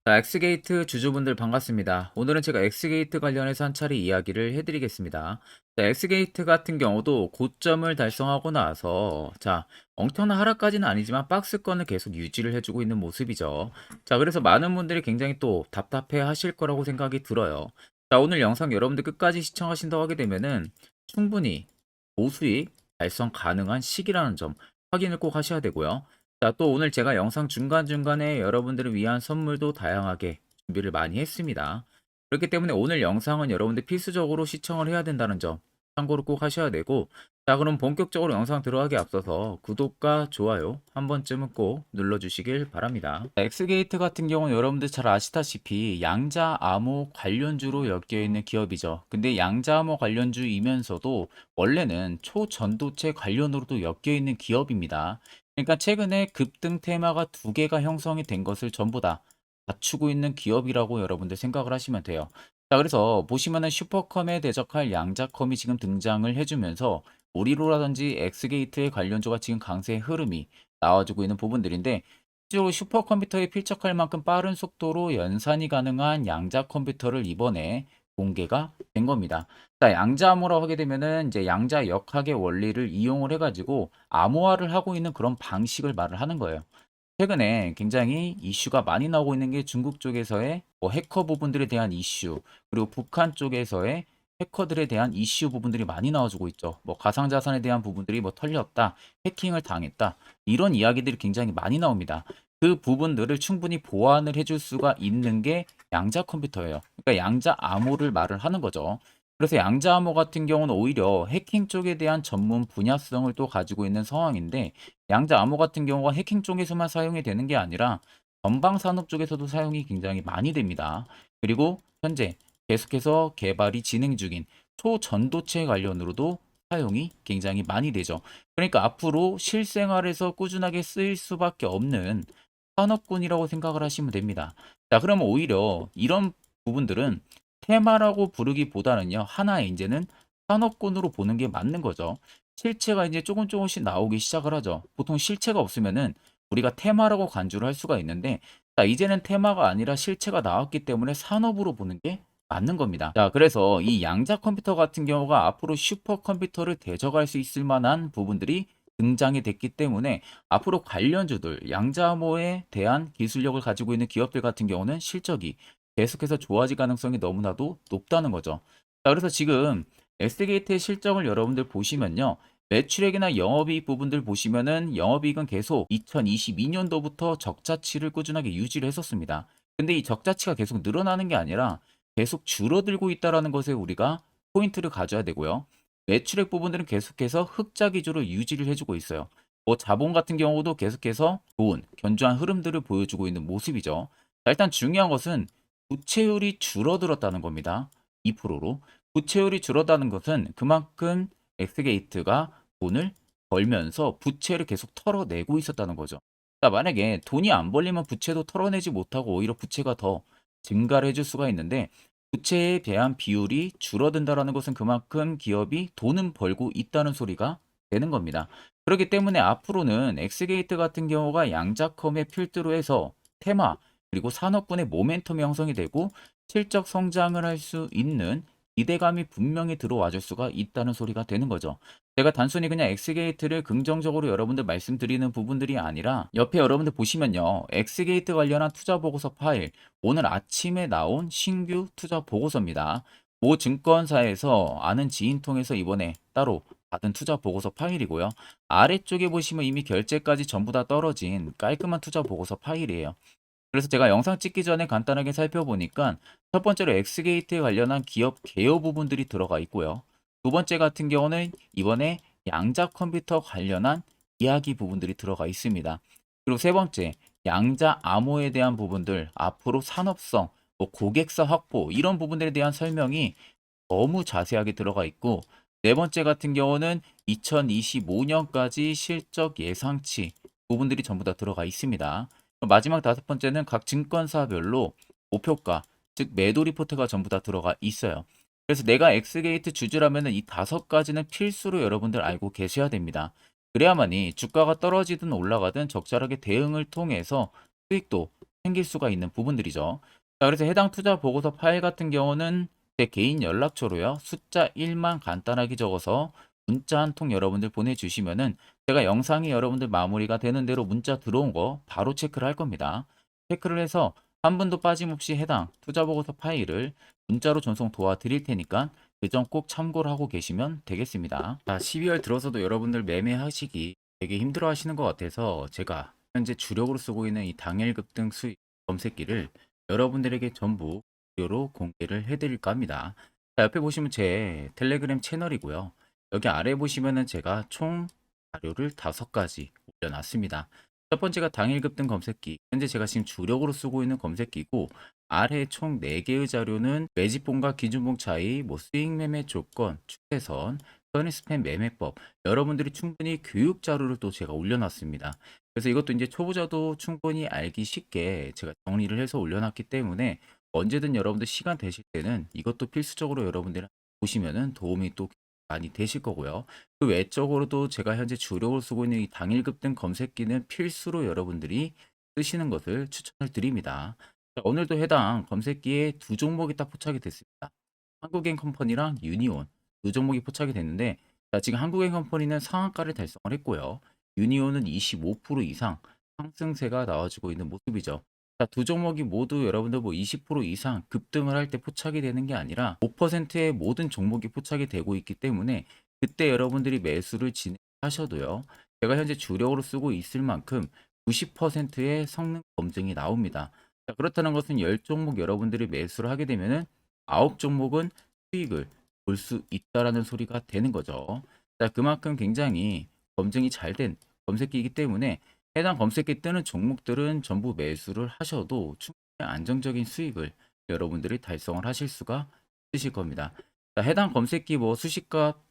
자, 엑스게이트 주주분들 반갑습니다. 오늘은 제가 엑스게이트 관련해서 한 차례 이야기를 해드리겠습니다. 자, 엑스게이트 같은 경우도 고점을 달성하고 나서 엄청난 하락까지는 아니지만 박스권을 계속 유지를 해주고 있는 모습이죠. 자, 그래서 많은 분들이 굉장히 또 답답해 하실 거라고 생각이 들어요. 자, 오늘 영상 여러분들 끝까지 시청하신다고 하게 되면은 충분히 고수익 달성 가능한 시기라는 점 확인을 꼭 하셔야 되고요. 자, 또 오늘 제가 영상 중간중간에 여러분들을 위한 선물도 다양하게 준비를 많이 했습니다. 그렇기 때문에 오늘 영상은 여러분들 필수적으로 시청을 해야 된다는 점 참고로 꼭 하셔야 되고, 자, 그럼 본격적으로 영상 들어가기 앞서서 구독과 좋아요 한 번쯤은 꼭 눌러주시길 바랍니다. 자, 엑스게이트 같은 경우는 여러분들 잘 아시다시피 양자 암호 관련주로 엮여 있는 기업이죠. 근데 양자 암호 관련주이면서도 원래는 초전도체 관련으로도 엮여 있는 기업입니다. 그러니까 최근에 급등 테마가 두 개가 형성이 된 것을 전부 다 갖추고 있는 기업이라고 여러분들 생각을 하시면 돼요. 자, 그래서 보시면은 슈퍼컴에 대적할 양자컴이 지금 등장을 해주면서 오리로라든지 엑스게이트의 관련주가 지금 강세의 흐름이 나와주고 있는 부분들인데, 실제로 슈퍼컴퓨터에 필적할 만큼 빠른 속도로 연산이 가능한 양자 컴퓨터를 이번에 공개가 된 겁니다. 자, 양자 암호라고 하게 되면은 이제 양자 역학의 원리를 이용을 해가지고 암호화를 하고 있는 그런 방식을 말을 하는 거예요. 최근에 굉장히 이슈가 많이 나오고 있는 게 중국 쪽에서의 뭐 해커 부분들에 대한 이슈, 그리고 북한 쪽에서의 해커들에 대한 이슈 부분들이 많이 나와주고 있죠. 뭐 가상자산에 대한 부분들이 뭐 털렸다, 해킹을 당했다, 이런 이야기들이 굉장히 많이 나옵니다. 그 부분들을 충분히 보완을 해줄 수가 있는 게 양자 컴퓨터예요. 그러니까 양자 암호를 말을 하는 거죠. 그래서 양자 암호 같은 경우는 오히려 해킹 쪽에 대한 전문 분야성을 또 가지고 있는 상황인데, 양자 암호 같은 경우가 해킹 쪽에서만 사용이 되는 게 아니라 전방 산업 쪽에서도 사용이 굉장히 많이 됩니다. 그리고 현재 계속해서 개발이 진행 중인 초전도체 관련으로도 사용이 굉장히 많이 되죠. 그러니까 앞으로 실생활에서 꾸준하게 쓰일 수밖에 없는 산업군이라고 생각을 하시면 됩니다. 자, 그러면 오히려 이런 부분들은 테마라고 부르기보다는요, 하나의 이제는 산업군으로 보는 게 맞는 거죠. 실체가 이제 조금 조금씩 나오기 시작을 하죠. 보통 실체가 없으면은 우리가 테마라고 간주를 할 수가 있는데, 자, 이제는 테마가 아니라 실체가 나왔기 때문에 산업으로 보는 게 맞는 겁니다. 자, 그래서 이 양자 컴퓨터 같은 경우가 앞으로 슈퍼컴퓨터를 대적할 수 있을 만한 부분들이 등장이 됐기 때문에 앞으로 관련주들, 양자암호에 대한 기술력을 가지고 있는 기업들 같은 경우는 실적이 계속해서 좋아질 가능성이 너무나도 높다는 거죠. 자, 그래서 지금 S게이트의 실적을 여러분들 보시면요, 매출액이나 영업이익 부분들 보시면은 영업이익은 계속 2022년도부터 적자치를 꾸준하게 유지를 했었습니다. 근데 이 적자치가 계속 늘어나는 게 아니라 계속 줄어들고 있다라는 것에 우리가 포인트를 가져야 되고요. 매출액 부분들은 계속해서 흑자 기조를 유지를 해주고 있어요. 뭐 자본 같은 경우도 계속해서 좋은 견조한 흐름들을 보여주고 있는 모습이죠. 자, 일단 중요한 것은 부채율이 줄어들었다는 겁니다. 2%로. 부채율이 줄어다는 것은 그만큼 엑스게이트가 돈을 벌면서 부채를 계속 털어내고 있었다는 거죠. 자, 만약에 돈이 안 벌리면 부채도 털어내지 못하고 오히려 부채가 더 증가를 해줄 수가 있는데, 부채에 대한 비율이 줄어든다라는 것은 그만큼 기업이 돈은 벌고 있다는 소리가 되는 겁니다. 그렇기 때문에 앞으로는 엑스게이트 같은 경우가 양자컴의 필두로 해서 테마 그리고 산업군의 모멘텀이 형성이 되고 실적 성장을 할 수 있는 기대감이 분명히 들어와 줄 수가 있다는 소리가 되는 거죠. 제가 단순히 그냥 엑스게이트를 긍정적으로 여러분들 말씀드리는 부분들이 아니라 옆에 여러분들 보시면요, 엑스게이트 관련한 투자 보고서 파일, 오늘 아침에 나온 신규 투자 보고서입니다. 모 증권사에서 아는 지인 통해서 이번에 따로 받은 투자 보고서 파일이고요. 아래쪽에 보시면 이미 결제까지 전부 다 떨어진 깔끔한 투자 보고서 파일이에요. 그래서 제가 영상 찍기 전에 간단하게 살펴보니까 첫 번째로 엑스게이트에 관련한 기업 개요 부분들이 들어가 있고요. 두 번째 같은 경우는 이번에 양자 컴퓨터 관련한 이야기 부분들이 들어가 있습니다. 그리고 세 번째, 양자 암호에 대한 부분들, 앞으로 산업성, 뭐 고객사 확보 이런 부분들에 대한 설명이 너무 자세하게 들어가 있고, 네 번째 같은 경우는 2025년까지 실적 예상치 부분들이 전부 다 들어가 있습니다. 마지막 다섯 번째는 각 증권사별로 목표가, 즉 매도 리포트가 전부 다 들어가 있어요. 그래서 내가 엑스게이트 주주라면 이 다섯 가지는 필수로 여러분들 알고 계셔야 됩니다. 그래야만이 주가가 떨어지든 올라가든 적절하게 대응을 통해서 수익도 생길 수가 있는 부분들이죠. 자, 그래서 해당 투자 보고서 파일 같은 경우는 제 개인 연락처로요. 숫자 1만 간단하게 적어서 문자 한 통 여러분들 보내주시면은 제가 영상이 여러분들 마무리가 되는 대로 문자 들어온 거 바로 체크를 할 겁니다. 체크를 해서 한 분도 빠짐없이 해당 투자 보고서 파일을 문자로 전송 도와드릴 테니까 그 점 꼭 참고를 하고 계시면 되겠습니다. 자, 12월 들어서도 여러분들 매매하시기 되게 힘들어 하시는 것 같아서 제가 현재 주력으로 쓰고 있는 이 당일 급등 수익 검색기를 여러분들에게 전부 무료로 공개를 해드릴까 합니다. 자, 옆에 보시면 제 텔레그램 채널이고요. 여기 아래 보시면은 제가 총 자료를 5가지 올려놨습니다. 첫 번째가 당일 급등 검색기. 현재 제가 지금 주력으로 쓰고 있는 검색기고 아래 총 4개의 자료는 매집봉과 기준봉 차이, 뭐 수익 매매 조건, 추세선, 선의 스팸 매매법 여러분들이 충분히 교육 자료를 또 제가 올려놨습니다. 그래서 이것도 이제 초보자도 충분히 알기 쉽게 제가 정리를 해서 올려놨기 때문에 언제든 여러분들 시간 되실 때는 이것도 필수적으로 여러분들 보시면은 도움이 또 많이 되실 거고요. 그 외적으로도 제가 현재 주력으로 쓰고 있는 이 당일 급등 검색기는 필수로 여러분들이 쓰시는 것을 추천을 드립니다. 자, 오늘도 해당 검색기에 두 종목이 딱 포착이 됐습니다. 한국엔컴퍼니랑 유니온 두 종목이 포착이 됐는데 자, 지금 한국엔컴퍼니는 상한가를 달성을 했고요. 유니온은 25% 이상 상승세가 나와주고 있는 모습이죠. 자, 두 종목이 모두 여러분들 뭐 20% 이상 급등을 할 때 포착이 되는 게 아니라 5%의 모든 종목이 포착이 되고 있기 때문에 그때 여러분들이 매수를 진행하셔도요. 제가 현재 주력으로 쓰고 있을 만큼 90%의 성능 검증이 나옵니다. 자, 그렇다는 것은 10종목 여러분들이 매수를 하게 되면은 9종목은 수익을 볼 수 있다라는 소리가 되는 거죠. 자, 그만큼 굉장히 검증이 잘 된 검색기이기 때문에 해당 검색기 뜨는 종목들은 전부 매수를 하셔도 충분히 안정적인 수익을 여러분들이 달성을 하실 수가 있으실 겁니다. 자, 해당 검색기 뭐 수식값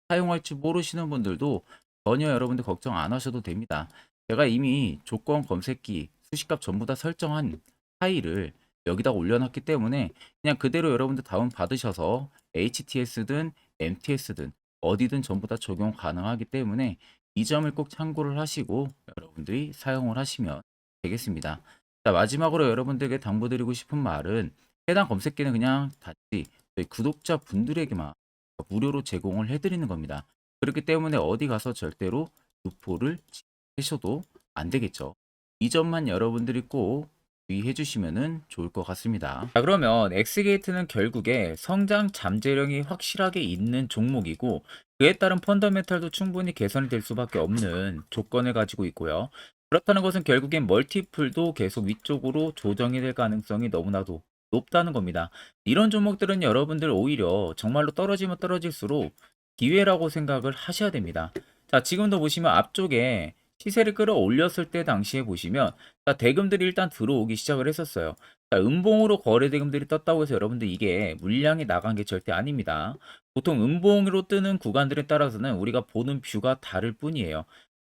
사용할지 모르시는 분들도 전혀 여러분들 걱정 안 하셔도 됩니다. 제가 이미 조건 검색기 수식값 전부 다 설정한 파일을 여기다 올려놨기 때문에 그냥 그대로 여러분들 다운 받으셔서 HTS든 MTS든 어디든 전부 다 적용 가능하기 때문에 이 점을 꼭 참고를 하시고 여러분들이 사용을 하시면 되겠습니다. 자, 마지막으로 여러분들에게 당부드리고 싶은 말은 해당 검색기는 그냥 단지 저희 구독자 분들에게만 무료로 제공을 해드리는 겁니다. 그렇기 때문에 어디 가서 절대로 유포를 하셔도 안 되겠죠. 이 점만 여러분들이 꼭 주의해 주시면 좋을 것 같습니다. 자, 그러면 엑스게이트는 결국에 성장 잠재력이 확실하게 있는 종목이고 그에 따른 펀더멘탈도 충분히 개선이 될 수밖에 없는 조건을 가지고 있고요. 그렇다는 것은 결국엔 멀티플도 계속 위쪽으로 조정이 될 가능성이 너무나도 높다는 겁니다. 이런 종목들은 여러분들 오히려 정말로 떨어지면 떨어질수록 기회라고 생각을 하셔야 됩니다. 자, 지금도 보시면 앞쪽에 시세를 끌어올렸을 때 당시에 보시면 자, 대금들이 일단 들어오기 시작을 했었어요. 자, 음봉으로 거래 대금들이 떴다고 해서 여러분들 이게 물량이 나간 게 절대 아닙니다. 보통 음봉으로 뜨는 구간들에 따라서는 우리가 보는 뷰가 다를 뿐이에요.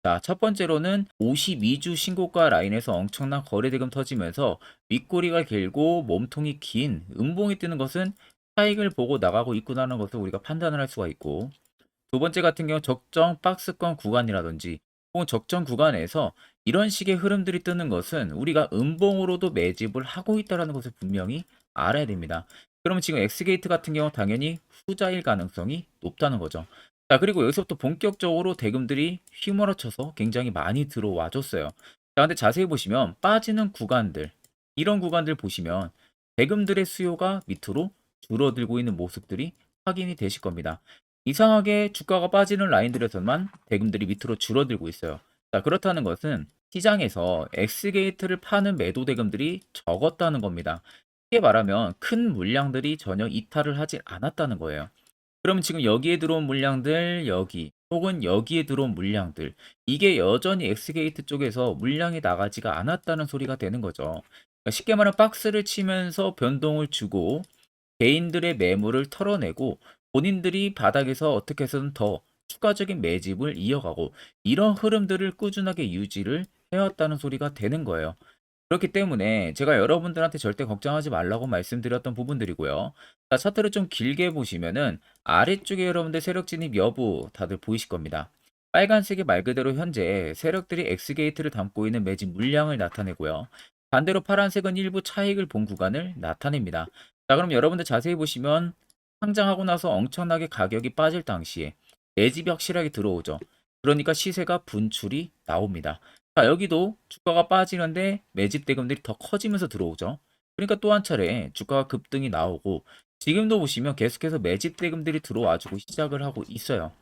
자, 첫 번째로는 52주 신고가 라인에서 엄청난 거래 대금 터지면서 윗꼬리가 길고 몸통이 긴 음봉이 뜨는 것은 차익을 보고 나가고 있구나라는 것을 우리가 판단을 할 수가 있고 두 번째 같은 경우 적정 박스권 구간이라든지 혹은 적정 구간에서 이런 식의 흐름들이 뜨는 것은 우리가 음봉으로도 매집을 하고 있다는 것을 분명히 알아야 됩니다. 그러면 지금 엑스게이트 같은 경우 당연히 후자일 가능성이 높다는 거죠. 자, 그리고 여기서부터 본격적으로 대금들이 휘몰아쳐서 굉장히 많이 들어와 줬어요. 자, 근데 자세히 보시면 빠지는 구간들, 이런 구간들 보시면 대금들의 수요가 밑으로 줄어들고 있는 모습들이 확인이 되실 겁니다. 이상하게 주가가 빠지는 라인들에서만 대금들이 밑으로 줄어들고 있어요. 자, 그렇다는 것은 시장에서 X게이트를 파는 매도 대금들이 적었다는 겁니다. 쉽게 말하면 큰 물량들이 전혀 이탈을 하지 않았다는 거예요. 그럼 지금 여기에 들어온 물량들, 여기, 혹은 여기에 들어온 물량들, 이게 여전히 X게이트 쪽에서 물량이 나가지가 않았다는 소리가 되는 거죠. 그러니까 쉽게 말하면 박스를 치면서 변동을 주고 개인들의 매물을 털어내고 본인들이 바닥에서 어떻게 해서든 더 추가적인 매집을 이어가고 이런 흐름들을 꾸준하게 유지를 해왔다는 소리가 되는 거예요. 그렇기 때문에 제가 여러분들한테 절대 걱정하지 말라고 말씀드렸던 부분들이고요. 자, 차트를 좀 길게 보시면은 아래쪽에 여러분들 세력 진입 여부 다들 보이실 겁니다. 빨간색이 말 그대로 현재 세력들이 X게이트를 담고 있는 매집 물량을 나타내고요. 반대로 파란색은 일부 차익을 본 구간을 나타냅니다. 자, 그럼 여러분들 자세히 보시면 상장하고 나서 엄청나게 가격이 빠질 당시에 매집이 확실하게 들어오죠. 그러니까 시세가 분출이 나옵니다. 자, 여기도 주가가 빠지는데 매집 대금들이 더 커지면서 들어오죠. 그러니까 또 한 차례 주가가 급등이 나오고 지금도 보시면 계속해서 매집 대금들이 들어와주고 시작을 하고 있어요.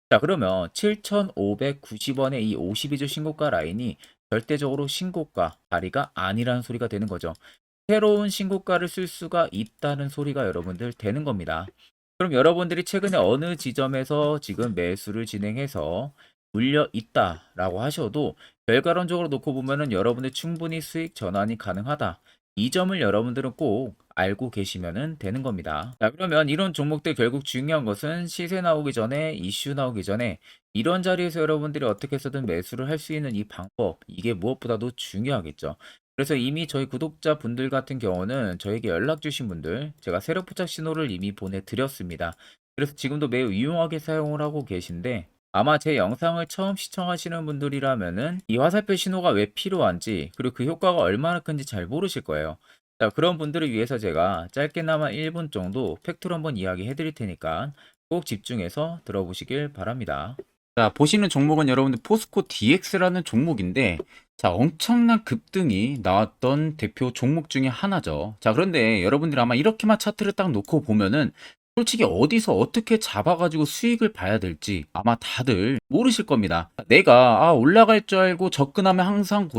자, 그러면 7,590원의 이 52주 신고가 라인이 절대적으로 신고가 자리가 아니라는 소리가 되는 거죠. 새로운 신고가를 쓸 수가 있다는 소리가 여러분들 되는 겁니다. 그럼 여러분들이 최근에 어느 지점에서 지금 매수를 진행해서 물려 있다라고 하셔도 결과론적으로 놓고 보면은 여러분들 충분히 수익 전환이 가능하다. 이 점을 여러분들은 꼭 알고 계시면 되는 겁니다. 자, 그러면 이런 종목들 결국 중요한 것은 시세 나오기 전에, 이슈 나오기 전에 이런 자리에서 여러분들이 어떻게 해서든 매수를 할 수 있는 이 방법, 이게 무엇보다도 중요하겠죠. 그래서 이미 저희 구독자분들 같은 경우는 저에게 연락 주신 분들 제가 세력 포착 신호를 이미 보내드렸습니다. 그래서 지금도 매우 유용하게 사용을 하고 계신데 아마 제 영상을 처음 시청하시는 분들이라면은 이 화살표 신호가 왜 필요한지 그리고 그 효과가 얼마나 큰지 잘 모르실 거예요. 자, 그런 분들을 위해서 제가 짧게나마 1분 정도 팩트로 한번 이야기해 드릴 테니까 꼭 집중해서 들어보시길 바랍니다. 자, 보시는 종목은 여러분들 포스코 DX라는 종목인데 자, 엄청난 급등이 나왔던 대표 종목 중에 하나죠. 자, 그런데 여러분들이 아마 이렇게만 차트를 딱 놓고 보면은 솔직히 어디서 어떻게 잡아가지고 수익을 봐야 될지 아마 다들 모르실 겁니다. 내가 올라갈 줄 알고 접근하면 항상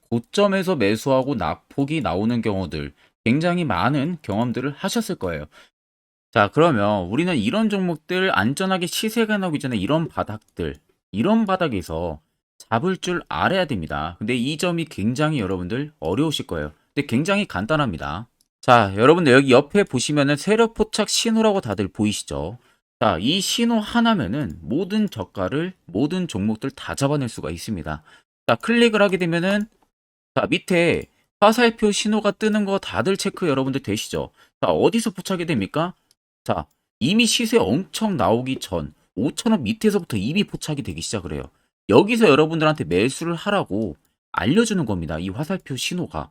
고점에서 매수하고 낙폭이 나오는 경우들 굉장히 많은 경험들을 하셨을 거예요. 자, 그러면 우리는 이런 종목들 안전하게 시세가 나오기 전에 이런 바닥에서 잡을 줄 알아야 됩니다. 근데 이 점이 굉장히 여러분들 어려우실 거예요. 근데 굉장히 간단합니다. 자, 여러분들 여기 옆에 보시면은 세력 포착 신호라고 다들 보이시죠? 자, 이 신호 하나면은 모든 저가를 모든 종목들 다 잡아낼 수가 있습니다. 자, 클릭을 하게 되면은 자, 밑에 화살표 신호가 뜨는 거 다들 체크 여러분들 되시죠? 자, 어디서 포착이 됩니까? 자, 이미 시세 엄청 나오기 전 5,000원 밑에서부터 이미 포착이 되기 시작을 해요. 여기서 여러분들한테 매수를 하라고 알려주는 겁니다. 이 화살표 신호가.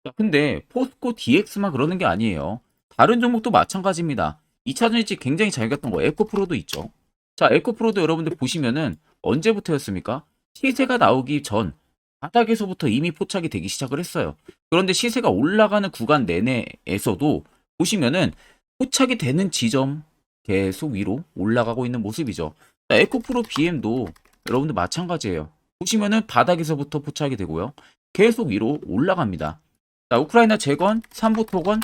자, 근데 포스코 DX만 그러는 게 아니에요. 다른 종목도 마찬가지입니다. 2차전 일찍 굉장히 잘 갔던 거 에코프로도 있죠. 자, 에코프로도 여러분들 보시면은 언제부터였습니까? 시세가 나오기 전 바닥에서부터 이미 포착이 되기 시작을 했어요. 그런데 시세가 올라가는 구간 내내에서도 보시면은 포착이 되는 지점 계속 위로 올라가고 있는 모습이죠. 자, 에코프로 BM도 여러분들 마찬가지예요. 보시면은 바닥에서부터 포착이 되고요. 계속 위로 올라갑니다. 자, 우크라이나 재건, 삼부 토건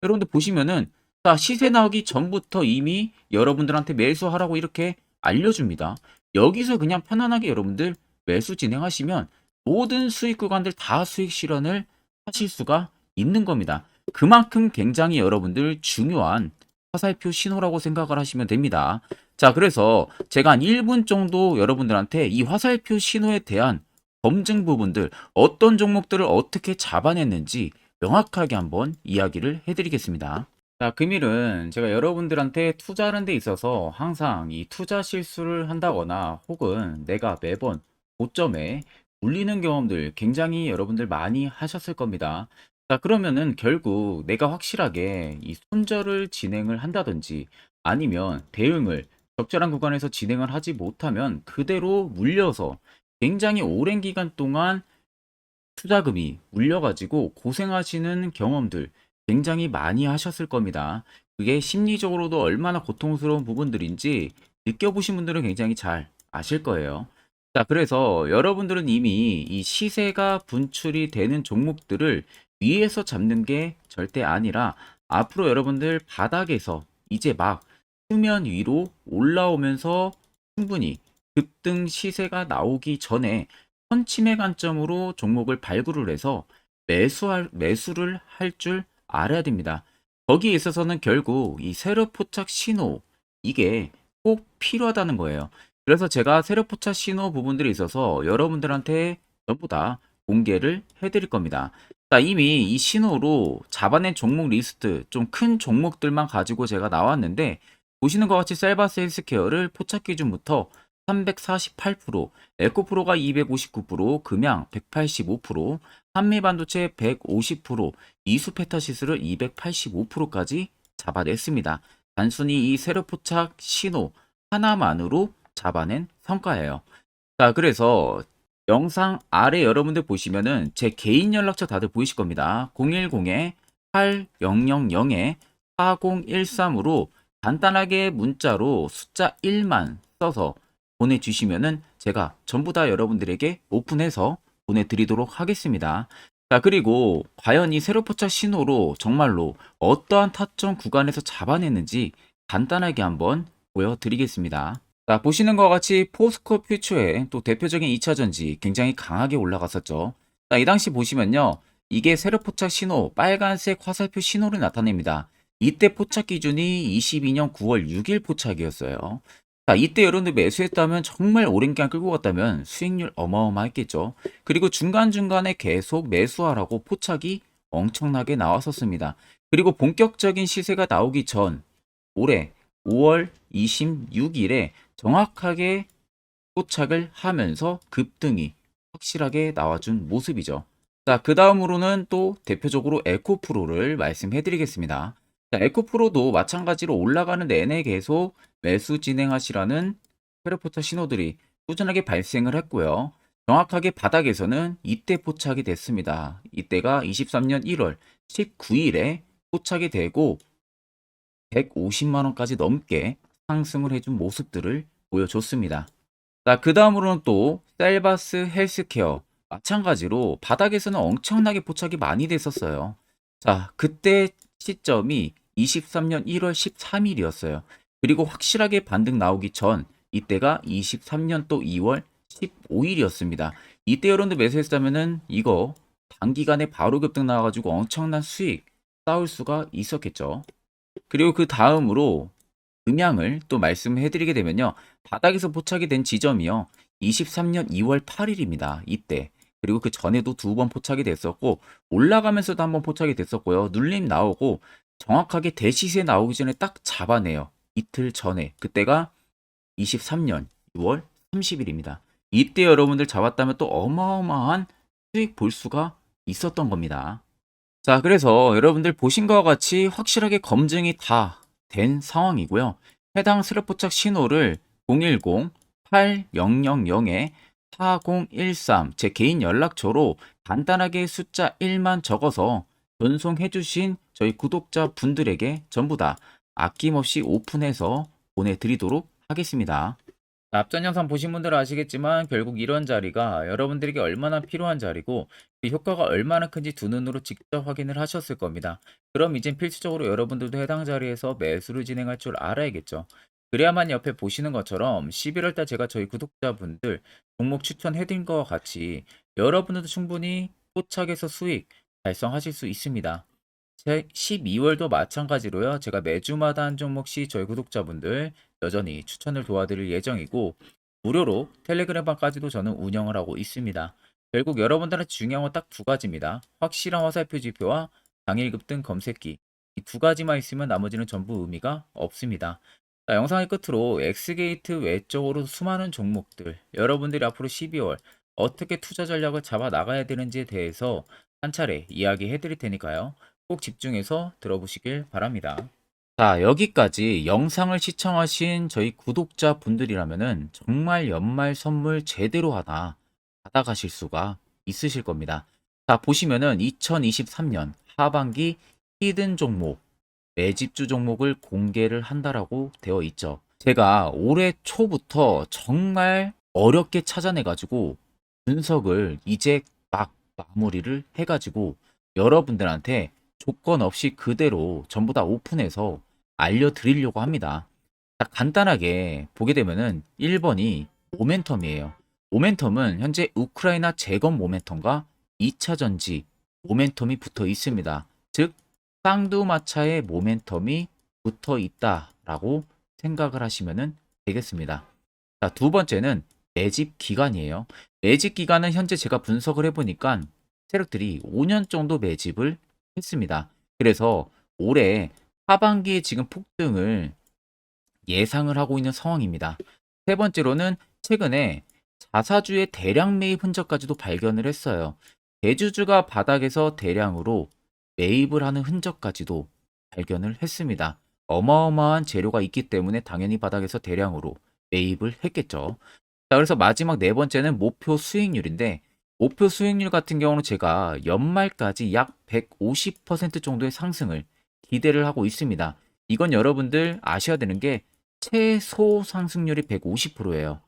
여러분들 보시면은 자, 시세 나오기 전부터 이미 여러분들한테 매수하라고 이렇게 알려줍니다. 여기서 그냥 편안하게 여러분들 매수 진행하시면 모든 수익 구간들 다 수익 실현을 하실 수가 있는 겁니다. 그만큼 굉장히 여러분들 중요한 화살표 신호라고 생각을 하시면 됩니다. 자, 그래서 제가 한 1분 정도 여러분들한테 이 화살표 신호에 대한 검증 부분들, 어떤 종목들을 어떻게 잡아냈는지 명확하게 한번 이야기를 해드리겠습니다. 자, 금일은 제가 여러분들한테 투자하는 데 있어서 항상 이 투자 실수를 한다거나 혹은 내가 매번 고점에 물리는 경험들 굉장히 여러분들 많이 하셨을 겁니다. 자, 그러면은 결국 내가 확실하게 이 손절을 진행을 한다든지 아니면 대응을 적절한 구간에서 진행을 하지 못하면 그대로 물려서 굉장히 오랜 기간 동안 투자금이 물려가지고 고생하시는 경험들 굉장히 많이 하셨을 겁니다. 그게 심리적으로도 얼마나 고통스러운 부분들인지 느껴보신 분들은 굉장히 잘 아실 거예요. 자, 그래서 여러분들은 이미 이 시세가 분출이 되는 종목들을 위에서 잡는 게 절대 아니라 앞으로 여러분들 바닥에서 이제 막 수면 위로 올라오면서 충분히 급등 시세가 나오기 전에 선침의 관점으로 종목을 발굴을 해서 매수를 할 줄 알아야 됩니다. 거기에 있어서는 결국 이 세력 포착 신호 이게 꼭 필요하다는 거예요. 그래서 제가 세력 포착 신호 부분들이 있어서 여러분들한테 전부 다 공개를 해드릴 겁니다. 자, 이미 이 신호로 잡아낸 종목 리스트 좀 큰 종목들만 가지고 제가 나왔는데 보시는 것 같이 셀바스 헬스케어를 포착 기준부터 348%, 에코프로가 259%, 금양 185%, 한미반도체 150%, 이수페타시스를 285%까지 잡아냈습니다. 단순히 이 세로포착 신호 하나만으로 잡아낸 성과예요. 자, 그래서 영상 아래 여러분들 보시면은 제 개인 연락처 다들 보이실 겁니다. 010-8000-4013으로 간단하게 문자로 숫자 1만 써서 보내주시면은 제가 전부 다 여러분들에게 오픈해서 보내드리도록 하겠습니다. 자, 그리고 과연 이 세로포착 신호로 정말로 어떠한 타점 구간에서 잡아냈는지 간단하게 한번 보여드리겠습니다. 자, 보시는 것과 같이 포스코 퓨처의 또 대표적인 2차 전지 굉장히 강하게 올라갔었죠. 자, 이 당시 보시면요. 이게 세로 포착 신호, 빨간색 화살표 신호를 나타냅니다. 이때 포착 기준이 22년 9월 6일 포착이었어요. 자, 이때 여러분들 매수했다면 정말 오랜 기간 끌고 갔다면 수익률 어마어마했겠죠. 그리고 중간중간에 계속 매수하라고 포착이 엄청나게 나왔었습니다. 그리고 본격적인 시세가 나오기 전 올해 5월 26일에 정확하게 포착을 하면서 급등이 확실하게 나와준 모습이죠. 자, 그 다음으로는 또 대표적으로 에코프로를 말씀해 드리겠습니다. 자, 에코프로도 마찬가지로 올라가는 내내 계속 매수 진행하시라는 페르포터 신호들이 꾸준하게 발생을 했고요. 정확하게 바닥에서는 이때 포착이 됐습니다. 이때가 23년 1월 19일에 포착이 되고 150만원까지 넘게 상승을 해준 모습들을 보여줬습니다. 자, 그 다음으로는 또 셀바스 헬스케어 마찬가지로 바닥에서는 엄청나게 포착이 많이 됐었어요. 자, 그때 시점이 23년 1월 13일이었어요. 그리고 확실하게 반등 나오기 전 이때가 23년 또 2월 15일이었습니다. 이때 여러분들 매수했다면은 이거 단기간에 바로 급등 나와가지고 엄청난 수익 쌓을 수가 있었겠죠. 그리고 그 다음으로 음향을 또 말씀해 드리게 되면요. 바닥에서 포착이 된 지점이요. 23년 2월 8일입니다. 이때. 그리고 그 전에도 두 번 포착이 됐었고 올라가면서도 한번 포착이 됐었고요. 눌림 나오고 정확하게 대시세 나오기 전에 딱 잡아내요. 이틀 전에. 그때가 23년 6월 30일입니다. 이때 여러분들 잡았다면 또 어마어마한 수익 볼 수가 있었던 겁니다. 자, 그래서 여러분들 보신 것과 같이 확실하게 검증이 다 된 상황이고요. 해당 스랩포착 신호를 010-8000-4013 제 개인 연락처로 간단하게 숫자 1만 적어서 전송해 주신 저희 구독자 분들에게 전부 다 아낌없이 오픈해서 보내드리도록 하겠습니다. 앞전 영상 보신 분들은 아시겠지만 결국 이런 자리가 여러분들에게 얼마나 필요한 자리고 그 효과가 얼마나 큰지 두 눈으로 직접 확인을 하셨을 겁니다. 그럼 이젠 필수적으로 여러분들도 해당 자리에서 매수를 진행할 줄 알아야겠죠. 그래야만 옆에 보시는 것처럼 11월 달 제가 저희 구독자분들 종목 추천해드린 것과 같이 여러분들도 충분히 포착해서 수익 달성하실 수 있습니다. 12월도 마찬가지로요. 제가 매주마다 한 종목씩 저희 구독자분들 여전히 추천을 도와드릴 예정이고 무료로 텔레그램방까지도 저는 운영을 하고 있습니다. 결국 여러분들한테 중요한 건 딱 두 가지입니다. 확실한 화살표 지표와 당일 급등 검색기. 이 두 가지만 있으면 나머지는 전부 의미가 없습니다. 자, 영상의 끝으로 엑스게이트 외적으로 수많은 종목들 여러분들이 앞으로 12월 어떻게 투자 전략을 잡아 나가야 되는지에 대해서 한 차례 이야기해 드릴 테니까요. 꼭 집중해서 들어보시길 바랍니다. 자, 여기까지 영상을 시청하신 저희 구독자 분들이라면은 정말 연말 선물 제대로 하나 받아가실 수가 있으실 겁니다. 자, 보시면은 2023년 하반기 히든 종목, 매집주 종목을 공개를 한다라고 되어 있죠. 제가 올해 초부터 정말 어렵게 찾아내가지고 분석을 이제 막 마무리를 해가지고 여러분들한테 조건 없이 그대로 전부 다 오픈해서 알려드리려고 합니다. 자, 간단하게 보게 되면은 1번이 모멘텀이에요. 모멘텀은 현재 우크라이나 재건 모멘텀과 2차 전지 모멘텀이 붙어 있습니다. 즉 쌍두마차의 모멘텀이 붙어 있다라고 생각을 하시면 되겠습니다. 자, 두 번째는 매집 기간이에요. 매집 기간은 현재 제가 분석을 해보니까 세력들이 5년 정도 매집을 했습니다. 그래서 올해 하반기에 지금 폭등을 예상을 하고 있는 상황입니다. 세 번째로는 최근에 자사주의 대량 매입 흔적까지도 발견을 했어요. 대주주가 바닥에서 대량으로 매입을 하는 흔적까지도 발견을 했습니다. 어마어마한 재료가 있기 때문에 당연히 바닥에서 대량으로 매입을 했겠죠. 자, 그래서 마지막 네 번째는 목표 수익률인데, 목표 수익률 같은 경우는 제가 연말까지 약 150% 정도의 상승을 기대를 하고 있습니다. 이건 여러분들 아셔야 되는 게 최소 상승률이 150%예요.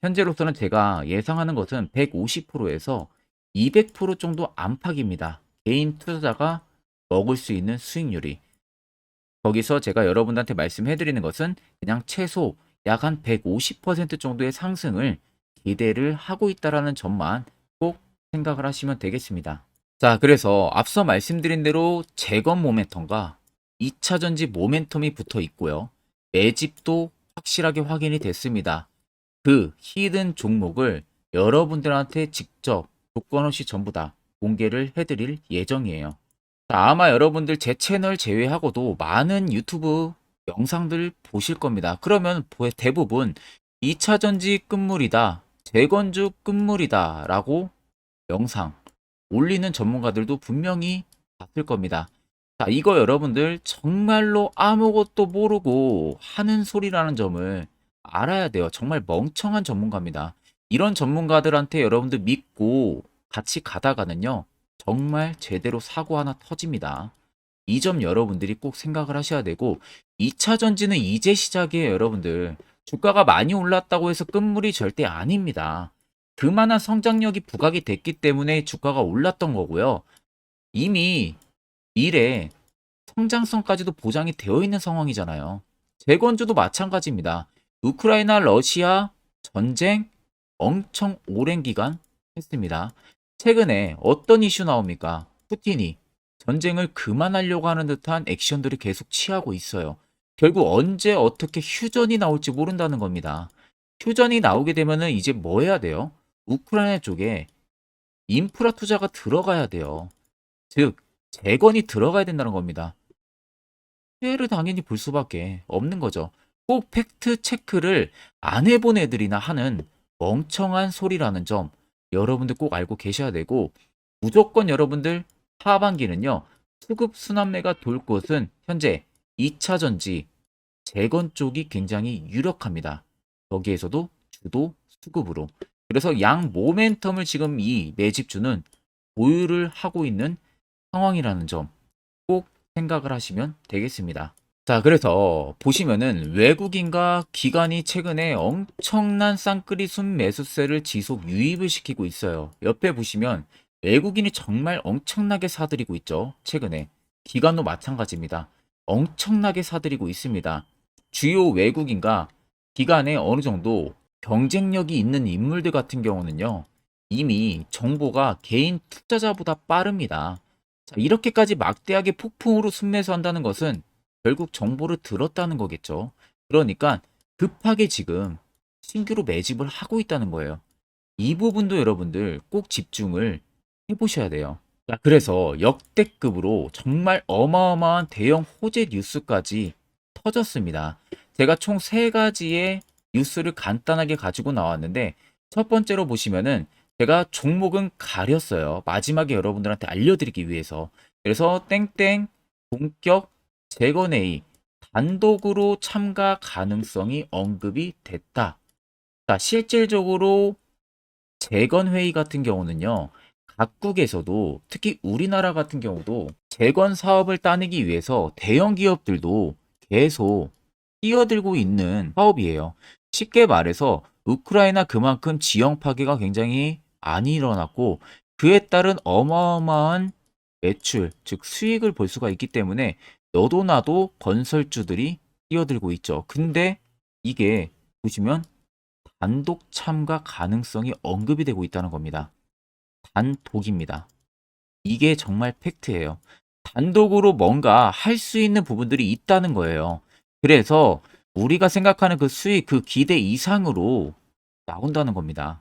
현재로서는 제가 예상하는 것은 150%에서 200% 정도 안팎입니다. 개인 투자자가 먹을 수 있는 수익률이. 거기서 제가 여러분들한테 말씀해 드리는 것은 그냥 최소 약 한 150% 정도의 상승을 기대를 하고 있다라는 점만 꼭 생각을 하시면 되겠습니다. 자, 그래서 앞서 말씀드린 대로 재건 모멘텀과 2차 전지 모멘텀이 붙어 있고요. 매집도 확실하게 확인이 됐습니다. 그 히든 종목을 여러분들한테 직접 조건 없이 전부 다 공개를 해드릴 예정이에요. 자, 아마 여러분들 제 채널 제외하고도 많은 유튜브 영상들 보실 겁니다. 그러면 대부분 2차 전지 끝물이다, 재건주 끝물이다 라고 영상 올리는 전문가들도 분명히 봤을 겁니다. 자, 이거 여러분들 정말로 아무것도 모르고 하는 소리라는 점을 알아야 돼요. 정말 멍청한 전문가입니다. 이런 전문가들한테 여러분들 믿고 같이 가다가는요, 정말 제대로 사고 하나 터집니다. 이 점 여러분들이 꼭 생각을 하셔야 되고, 2차 전지는 이제 시작이에요, 여러분들. 주가가 많이 올랐다고 해서 끝물이 절대 아닙니다. 그만한 성장력이 부각이 됐기 때문에 주가가 올랐던 거고요. 이미 미래 성장성까지도 보장이 되어 있는 상황이잖아요. 재건주도 마찬가지입니다. 우크라이나 러시아 전쟁 엄청 오랜 기간 했습니다. 최근에 어떤 이슈 나옵니까? 푸틴이 전쟁을 그만하려고 하는 듯한 액션들을 계속 취하고 있어요. 결국 언제 어떻게 휴전이 나올지 모른다는 겁니다. 휴전이 나오게 되면은 이제 뭐 해야 돼요? 우크라이나 쪽에 인프라 투자가 들어가야 돼요. 즉, 재건이 들어가야 된다는 겁니다. 피해를 당연히 볼 수밖에 없는 거죠. 꼭 팩트 체크를 안 해본 애들이나 하는 멍청한 소리라는 점 여러분들 꼭 알고 계셔야 되고, 무조건 여러분들 하반기는요, 수급 순환매가 돌 것은 현재 2차 전지 재건 쪽이 굉장히 유력합니다. 거기에서도 주도 수급으로. 그래서 양 모멘텀을 지금 이 매집주는 보유를 하고 있는 상황이라는 점 꼭 생각을 하시면 되겠습니다. 자, 그래서 보시면은 외국인과 기관이 최근에 엄청난 쌍끌이 순매수세를 지속 유입을 시키고 있어요. 옆에 보시면 외국인이 정말 엄청나게 사들이고 있죠. 최근에. 기관도 마찬가지입니다. 엄청나게 사들이고 있습니다. 주요 외국인과 기관에 어느 정도 경쟁력이 있는 인물들 같은 경우는요, 이미 정보가 개인 투자자보다 빠릅니다. 자, 이렇게까지 막대하게 폭풍으로 순매수한다는 것은 결국 정보를 들었다는 거겠죠. 그러니까 급하게 지금 신규로 매집을 하고 있다는 거예요. 이 부분도 여러분들 꼭 집중을 해보셔야 돼요. 자, 그래서 역대급으로 정말 어마어마한 대형 호재 뉴스까지 터졌습니다. 제가 총 세 가지의 뉴스를 간단하게 가지고 나왔는데, 첫 번째로 보시면은 제가 종목은 가렸어요. 마지막에 여러분들한테 알려드리기 위해서. 그래서 땡땡 본격 재건회의 단독으로 참가 가능성이 언급이 됐다. 자, 실질적으로 재건회의 같은 경우는요, 각국에서도 특히 우리나라 같은 경우도 재건 사업을 따내기 위해서 대형 기업들도 계속 뛰어들고 있는 사업이에요. 쉽게 말해서 우크라이나 그만큼 지형 파괴가 굉장히 많이 일어났고, 그에 따른 어마어마한 매출, 즉 수익을 볼 수가 있기 때문에 너도 나도 건설주들이 뛰어들고 있죠. 근데 이게 보시면 단독 참가 가능성이 언급이 되고 있다는 겁니다. 단독입니다. 이게 정말 팩트예요. 단독으로 뭔가 할 수 있는 부분들이 있다는 거예요. 그래서 우리가 생각하는 그 수익, 그 기대 이상으로 나온다는 겁니다.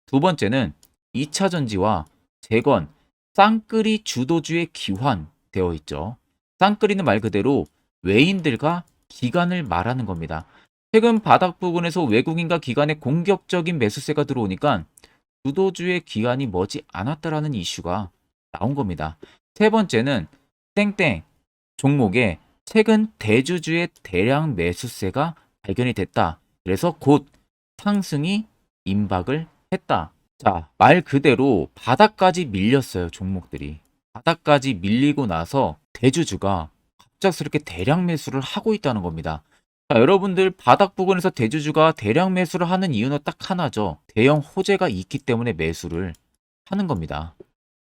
두 번째는 2차 전지와 재건, 쌍끌이 주도주의 기환되어 있죠. 쌍끌이는 말 그대로 외인들과 기관을 말하는 겁니다. 최근 바닥 부근에서 외국인과 기관의 공격적인 매수세가 들어오니까 주도주의 기한이 머지 않았다라는 이슈가 나온 겁니다. 세 번째는 땡땡 종목에 최근 대주주의 대량 매수세가 발견이 됐다. 그래서 곧 상승이 임박을 했다. 자, 말 그대로 바닥까지 밀렸어요, 종목들이. 바닥까지 밀리고 나서 대주주가 갑작스럽게 대량 매수를 하고 있다는 겁니다. 자, 여러분들 바닥 부근에서 대주주가 대량 매수를 하는 이유는 딱 하나죠. 대형 호재가 있기 때문에 매수를 하는 겁니다.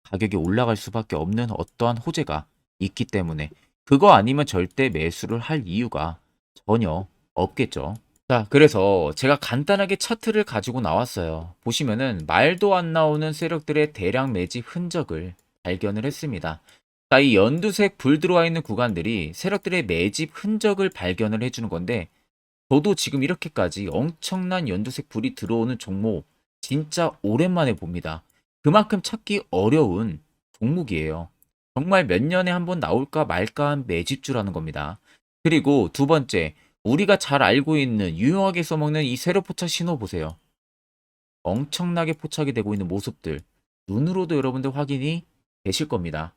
가격이 올라갈 수밖에 없는 어떠한 호재가 있기 때문에 그거 아니면 절대 매수를 할 이유가 전혀 없겠죠. 자, 그래서 제가 간단하게 차트를 가지고 나왔어요. 보시면은 말도 안 나오는 세력들의 대량 매집 흔적을 발견을 했습니다. 자, 이 연두색 불 들어와 있는 구간들이 세력들의 매집 흔적을 발견을 해주는 건데, 저도 지금 이렇게까지 엄청난 연두색 불이 들어오는 종목 진짜 오랜만에 봅니다. 그만큼 찾기 어려운 종목이에요. 정말 몇 년에 한 번 나올까 말까 한 매집주라는 겁니다. 그리고 두 번째, 우리가 잘 알고 있는 유용하게 써먹는 이 세로 포착 신호 보세요. 엄청나게 포착이 되고 있는 모습들 눈으로도 여러분들 확인이 되실 겁니다.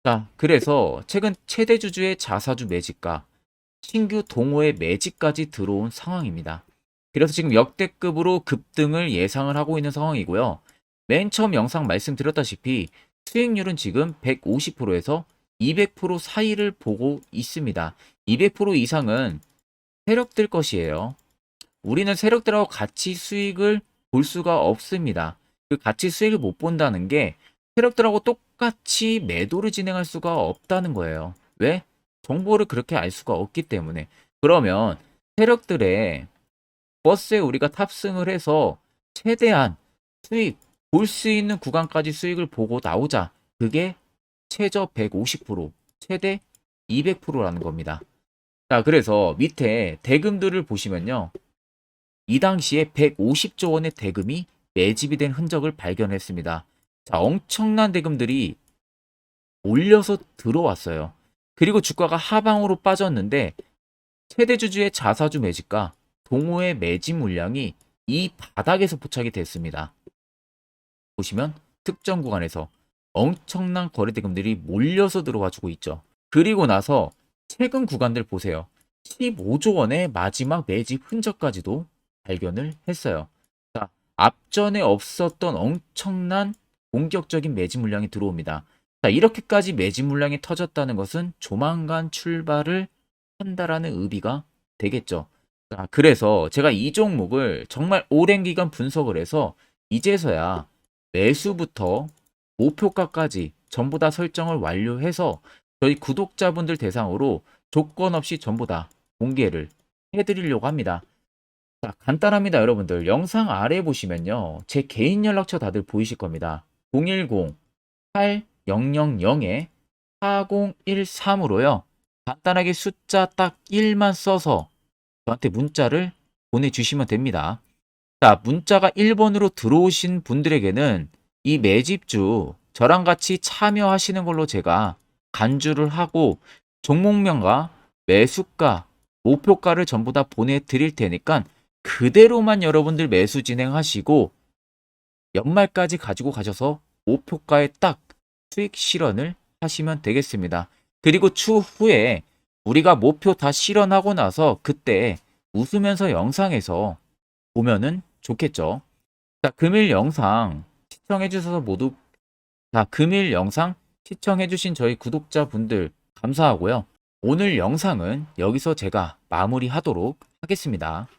자, 그래서 최근 최대 주주의 자사주 매집과 신규 동호회 매집까지 들어온 상황입니다. 그래서 지금 역대급으로 급등을 예상을 하고 있는 상황이고요. 맨 처음 영상 말씀드렸다시피 수익률은 지금 150%에서 200% 사이를 보고 있습니다. 200% 이상은 세력들 것이에요. 우리는 세력들하고 같이 수익을 볼 수가 없습니다. 그 같이 수익을 못 본다는 게 세력들하고 똑같이 매도를 진행할 수가 없다는 거예요. 왜? 정보를 그렇게 알 수가 없기 때문에. 그러면 세력들의 버스에 우리가 탑승을 해서 최대한 수익 볼 수 있는 구간까지 수익을 보고 나오자. 그게 최저 150%, 최대 200%라는 겁니다. 자, 그래서 밑에 대금들을 보시면요. 이 당시에 150조 원의 대금이 매집이 된 흔적을 발견했습니다. 자, 엄청난 대금들이 올려서 들어왔어요. 그리고 주가가 하방으로 빠졌는데 최대 주주의 자사주 매집과 동호회 매집 물량이 이 바닥에서 포착이 됐습니다. 보시면 특정 구간에서 엄청난 거래 대금들이 몰려서 들어와 주고 있죠. 그리고 나서 최근 구간들 보세요. 15조 원의 마지막 매집 흔적까지도 발견을 했어요. 자, 앞전에 없었던 엄청난 공격적인 매집 물량이 들어옵니다. 자, 이렇게까지 매집 물량이 터졌다는 것은 조만간 출발을 한다라는 의미가 되겠죠. 자, 그래서 제가 이 종목을 정말 오랜 기간 분석을 해서 이제서야 매수부터 목표가까지 전부 다 설정을 완료해서 저희 구독자분들 대상으로 조건 없이 전부 다 공개를 해드리려고 합니다. 자, 간단합니다, 여러분들. 영상 아래 보시면요. 제 개인 연락처 다들 보이실 겁니다. 010-8013-4013으로요. 간단하게 숫자 딱 1만 써서 저한테 문자를 보내주시면 됩니다. 자, 문자가 1번으로 들어오신 분들에게는 이 매집주 저랑 같이 참여하시는 걸로 제가 간주를 하고 종목명과 매수가, 목표가를 전부 다 보내드릴 테니까 그대로만 여러분들 매수 진행하시고 연말까지 가지고 가셔서 목표가에 딱 수익 실현을 하시면 되겠습니다. 그리고 추후에 우리가 목표 다 실현하고 나서 그때 웃으면서 영상에서 보면은 좋겠죠. 자, 금일 영상 시청해 주셔서 모두 금일 영상 시청해 주신 저희 구독자분들 감사하고요. 오늘 영상은 여기서 제가 마무리하도록 하겠습니다.